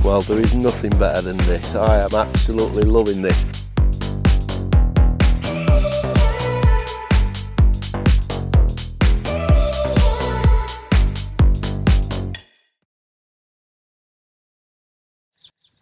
Well, there is nothing better than this. I am absolutely loving this.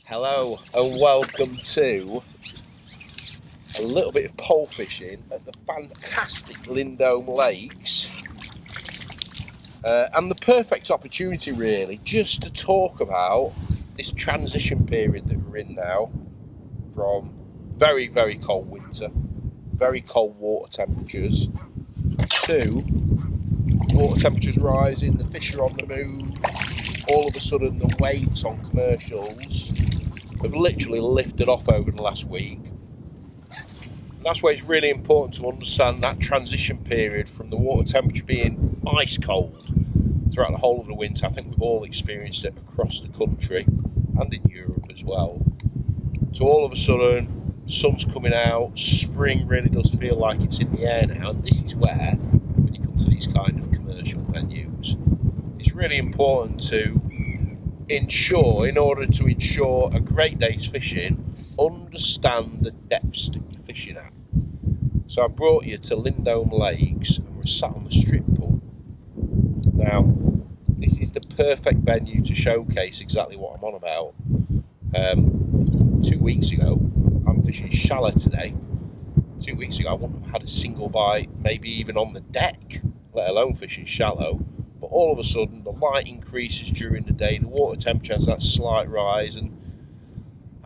Hello and welcome to a little bit of pole fishing at the fantastic Lindholme Lakes. And the perfect opportunity really just to talk about this transition period that we're in now from very, very cold winter, very cold water temperatures to water temperatures rising, the fish are on the move. All of a sudden the weights on commercials have literally lifted off over the last week. And that's why it's really important to understand that transition period from the water temperature being ice cold throughout the whole of the winter. I think we've all experienced it across the country and in Europe as well. So all of a sudden, sun's coming out, spring really does feel like it's in the air now, and this is where, when you come to these kind of commercial venues, it's really important to ensure, in order to ensure a great day's fishing, understand the depths that you're fishing at. So I brought you to Lindholme Lakes and we're sat on the strip pool. Now, this is the perfect venue to showcase exactly what I'm on about. 2 weeks ago, I'm fishing shallow today. 2 weeks ago I wouldn't have had a single bite, maybe even on the deck, let alone fishing shallow. But all of a sudden the light increases during the day, the water temperature has that slight rise, and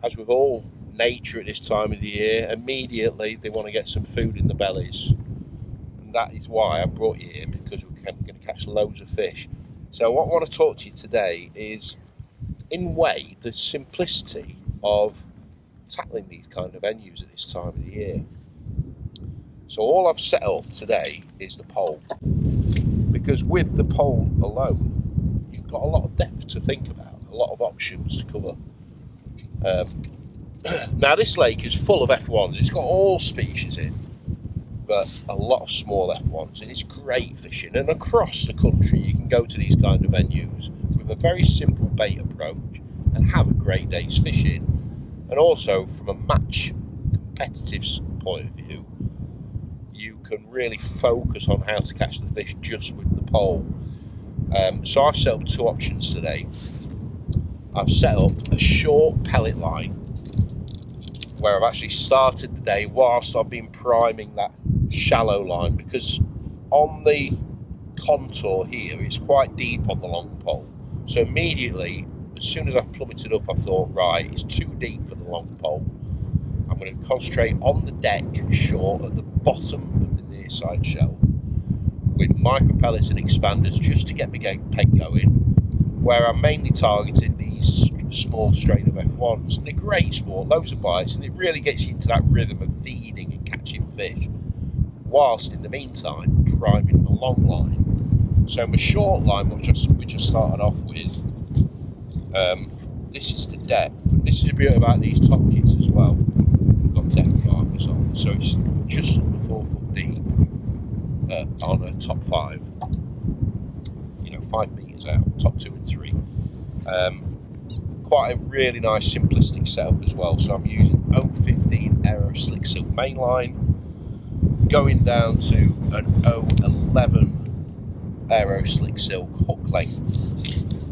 as with all nature at this time of the year, immediately they want to get some food in the bellies. And that is why I brought you here, because we're going to catch loads of fish. So what I want to talk to you today is, in a way, the simplicity of tackling these kind of venues at this time of the year. So all I've set up today is the pole. Because with the pole alone, you've got a lot of depth to think about, a lot of options to cover. Now this lake is full of F1s, it's got all species in, but a lot of small F1s, and it's great fishing. And across the country you can go to these kind of venues with a very simple bait approach and have a great day's fishing. And also from a match competitive point of view, you can really focus on how to catch the fish just with the pole. So I've set up two options today. I've set up a short pellet line where I've actually started the day whilst I've been priming that shallow line, because on the contour here it's quite deep on the long pole. So immediately, as soon as I've plummeted up, I thought, right, it's too deep for the long pole. I'm going to concentrate on the deck short at the bottom of the near side shell with micro pellets and expanders just to get my peg going, where I'm mainly targeting these small strain of F1s. And they're great sport, loads of bites, and it really gets you into that rhythm of feeding and catching fish, whilst in the meantime priming the long line. So my short line, we just started off with, this is the depth. This is the beauty about these top kits as well. We've got depth markers on, so it's just under 4 foot deep on a top 5. 5 metres out, top 2 and 3. Quite a really nice simplistic setup as well. So I'm using 015 Aero Slick Silk mainline, going down to an 011 Aero Slick Silk hook length.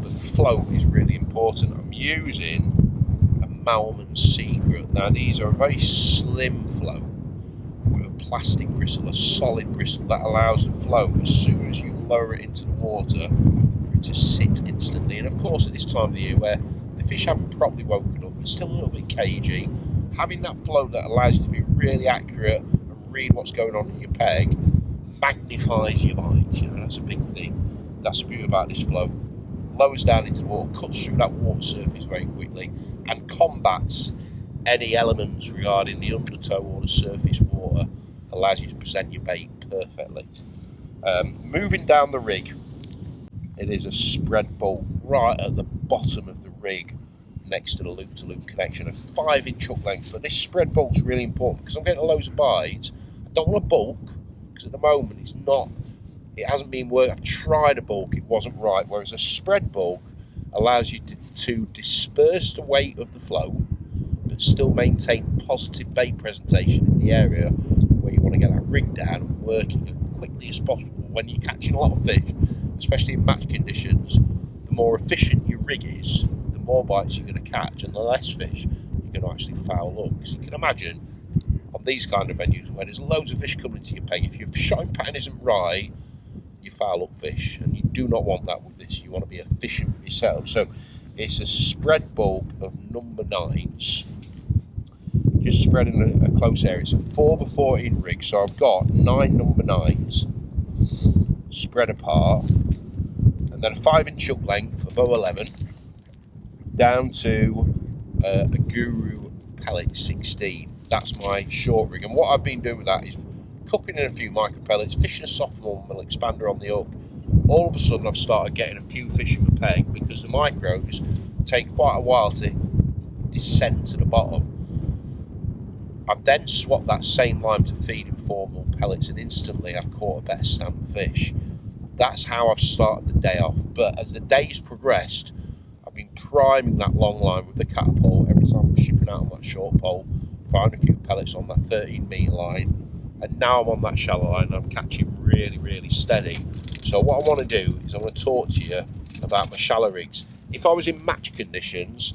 But the float is really important. I'm using a Malman Secret. Now these are a very slim float with a plastic bristle, a solid bristle that allows the float, as soon as you lower it into the water, for it to sit instantly. And of course at this time of the year where the fish haven't properly woken up, it's still a little bit cagey, having that float that allows you to be really accurate and read what's going on in your peg magnifies your bites. That's a big thing. That's the beauty about this float. Lowers down into the water, cuts through that water surface very quickly, and combats any elements regarding the undertow or the surface water. Allows you to present your bait perfectly. Moving down the rig, it is a spread bolt right at the bottom of the rig next to the loop-to-loop connection, a 5-inch hook length. But this spread bolt's really important because I'm getting loads of bites. I don't want to bulk, because at the moment it hasn't been working. I've tried a bulk, it wasn't right, whereas a spread bulk allows you to disperse the weight of the float, but still maintain positive bait presentation in the area where you want to get that rig down and working as quickly as possible. When you're catching a lot of fish, especially in match conditions, the more efficient your rig is, the more bites you're going to catch and the less fish you're going to actually foul up. Because you can imagine on these kind of venues where there's loads of fish coming to your peg, if your shotting pattern isn't right, you foul up fish, and you do not want that with this. You want to be efficient with your setup. So it's a spread bulk of number 9s, just spread in a close area. It's a 4x14 rig, so I've got 9 number 9s spread apart, and then a 5-inch hook length of 011 down to a Guru pellet 16. That's my short rig, and what I've been doing with that is cupping in a few micro pellets, fishing a soft normal expander on the hook. All of a sudden I've started getting a few fish in my peg because the micros take quite a while to descend to the bottom. I've then swapped that same line to feeding 4 more pellets, and instantly I've caught a better stamp of fish. That's how I've started the day off. But as the day's progressed, I've been priming that long line with the catapult. Every time I'm shipping out on that short pole, find a few pellets on that 13 metre line, and now I'm on that shallow line and I'm catching really, really steady. So what I want to do is I want to talk to you about my shallow rigs. If I was in match conditions,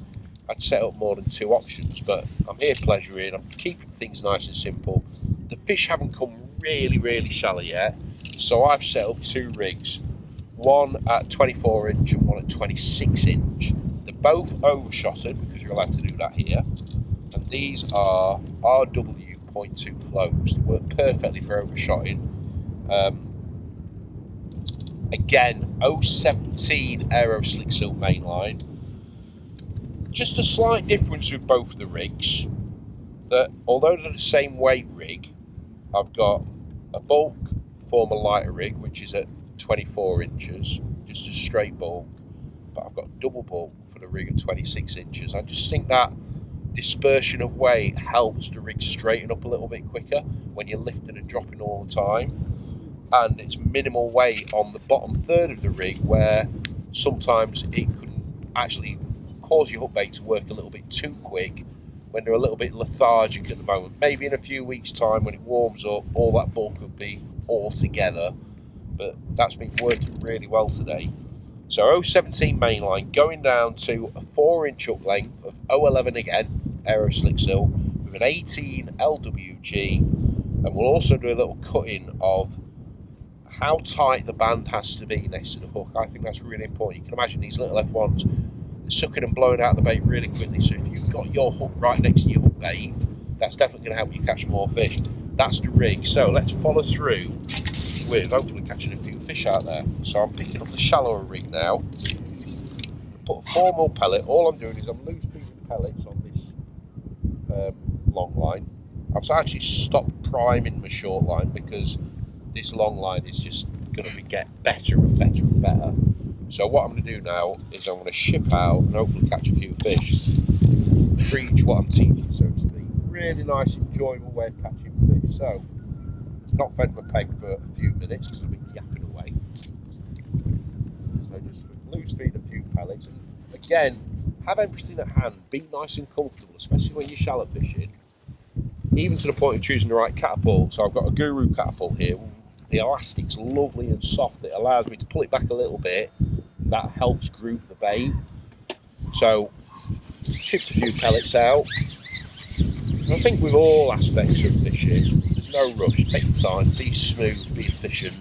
I'd set up more than 2 options, but I'm here pleasuring, I'm keeping things nice and simple. The fish haven't come really, really shallow yet, so I've set up 2 rigs, one at 24 inch and one at 26 inch. They're both overshotted because you're allowed to do that here, and these are RW 0.2 floats. They work perfectly for overshotting. Again, 017 Aero Slick Silk mainline. Just a slight difference with both of the rigs, that although they're the same weight rig, I've got a bulk former lighter rig which is at 24 inches, just a straight bulk, but I've got double bulk for the rig at 26 inches. I just think that dispersion of weight helps the rig straighten up a little bit quicker when you're lifting and dropping all the time, and it's minimal weight on the bottom third of the rig where sometimes it can actually cause your hook bait to work a little bit too quick when they're a little bit lethargic at the moment. Maybe in a few weeks time when it warms up, all that bulk will be all together, but that's been working really well today. So 017 mainline going down to a 4-inch hook length of 011 again, Aero Slick Silk, with an 18 LWG, and we'll also do a little cutting of how tight the band has to be next to the hook. I think that's really important. You can imagine these little F1s, they're sucking and blowing out the bait really quickly, so if you've got your hook right next to your hook bait, that's definitely going to help you catch more fish. That's the rig. So let's follow through with hopefully catching a few fish out there. So I'm picking up the shallower rig now, put a 4mm pellet. All I'm doing is I'm loose feeding pellets on this long line. I've actually stopped priming my short line because this long line is just going to get better and better and better. So what I'm going to do now is I'm going to ship out and hopefully catch a few fish, preach what I'm teaching, so to speak. Really nice, enjoyable way of catching fish. So not fed my peg for a few minutes because I've been yapping away. So just loose feed a few pellets, and again, have everything at hand. Be nice and comfortable, especially when you're shallow fishing. Even to the point of choosing the right catapult. So I've got a Guru catapult here. The elastic's lovely and soft. It allows me to pull it back a little bit. That helps group the bait. So chipped a few pellets out. I think with all aspects of fishing, there's no rush. Take your time, be smooth, be efficient.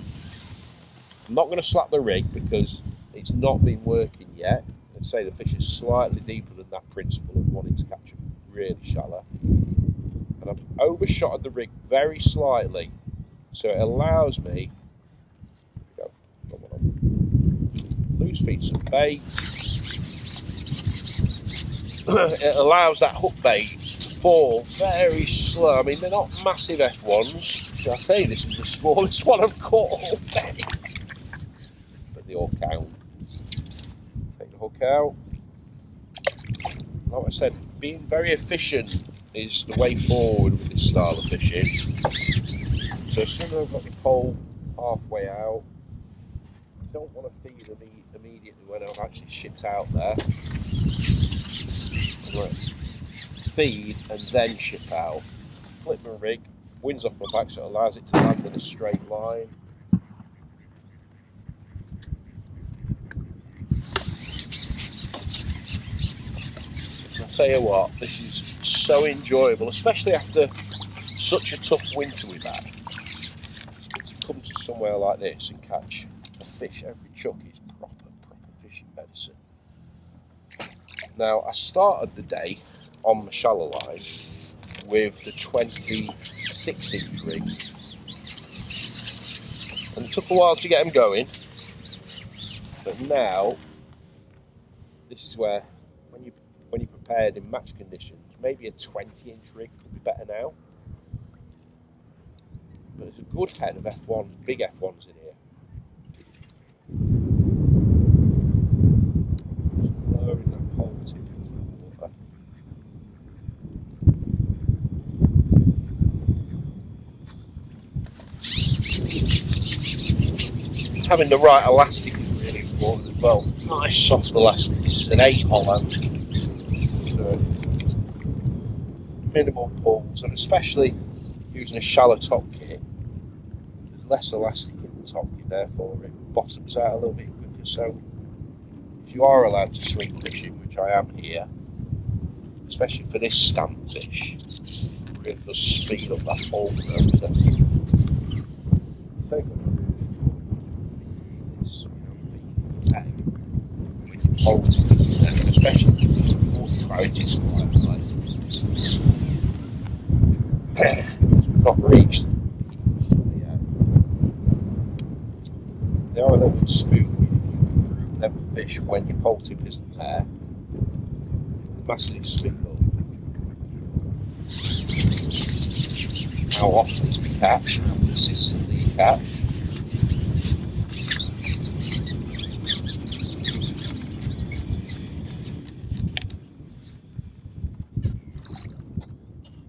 I'm not going to slap the rig because it's not been working yet. Let's say the fish is slightly deeper than that principle of wanting to catch them really shallow. And I've overshotted the rig very slightly, so it allows me to loose feed some bait. It allows that hook bait to fall very slow. I mean, they're not massive F1s. Should I say this is the smallest one I've caught all day? But they all count. Take the hook out. Like I said, being very efficient is the way forward with this style of fishing. So as soon as I've got the pole halfway out, I don't want to feed immediately when I've actually shipped out there. I'm going to feed and then ship out. Flip my rig, wind's off my back so it allows it to land in a straight line. I'll tell you what, this is so enjoyable, especially after such a tough winter we've had. To come to somewhere like this and catch a fish every chuck is proper fishing medicine. Now, I started the day on my shallow line with the 26-inch rig, and it took a while to get them going, but now this is where, when you're prepared in match conditions, maybe a 20-inch rig could be better now. But there's a good head of F1s, big F1s in here. Just lowering that pole tip into the water. Having the right elastic is really important as well. Nice soft elastic. This is an 8 Holland. So minimal pulls, and especially using a shallow top kit, there's less elastic in the top kit, therefore it bottoms out a little bit quicker. So if you are allowed to swing fishing, which I am here, especially for this stamp fish, it really does speed up that pull process. Especially water priorities we've not reached. They are a little bit spooky if you never fish when your pole tip isn't there. Massively spin up. How often you catch, how consistently you catch.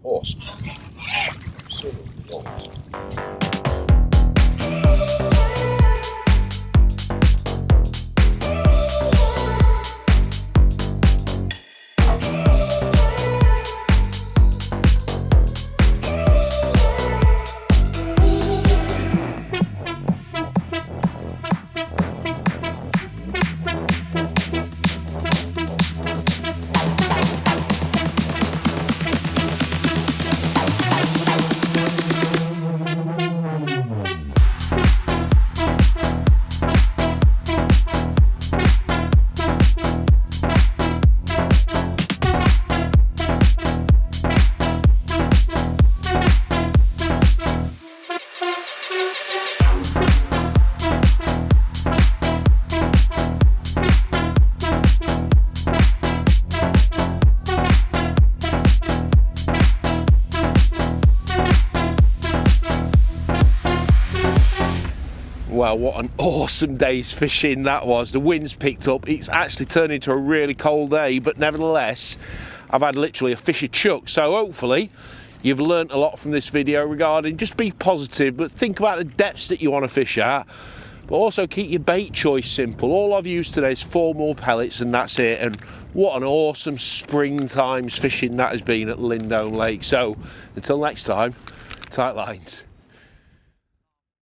Awesome. Absolutely awesome. Well, what an awesome day's fishing that was. The wind's picked up. It's actually turned into a really cold day, but nevertheless, I've had literally a fish a chuck. So hopefully you've learnt a lot from this video regarding just be positive, but think about the depths that you want to fish at, but also keep your bait choice simple. All I've used today is 4 more pellets and that's it. And what an awesome springtime's fishing that has been at Lindholme Lakes. So until next time, tight lines.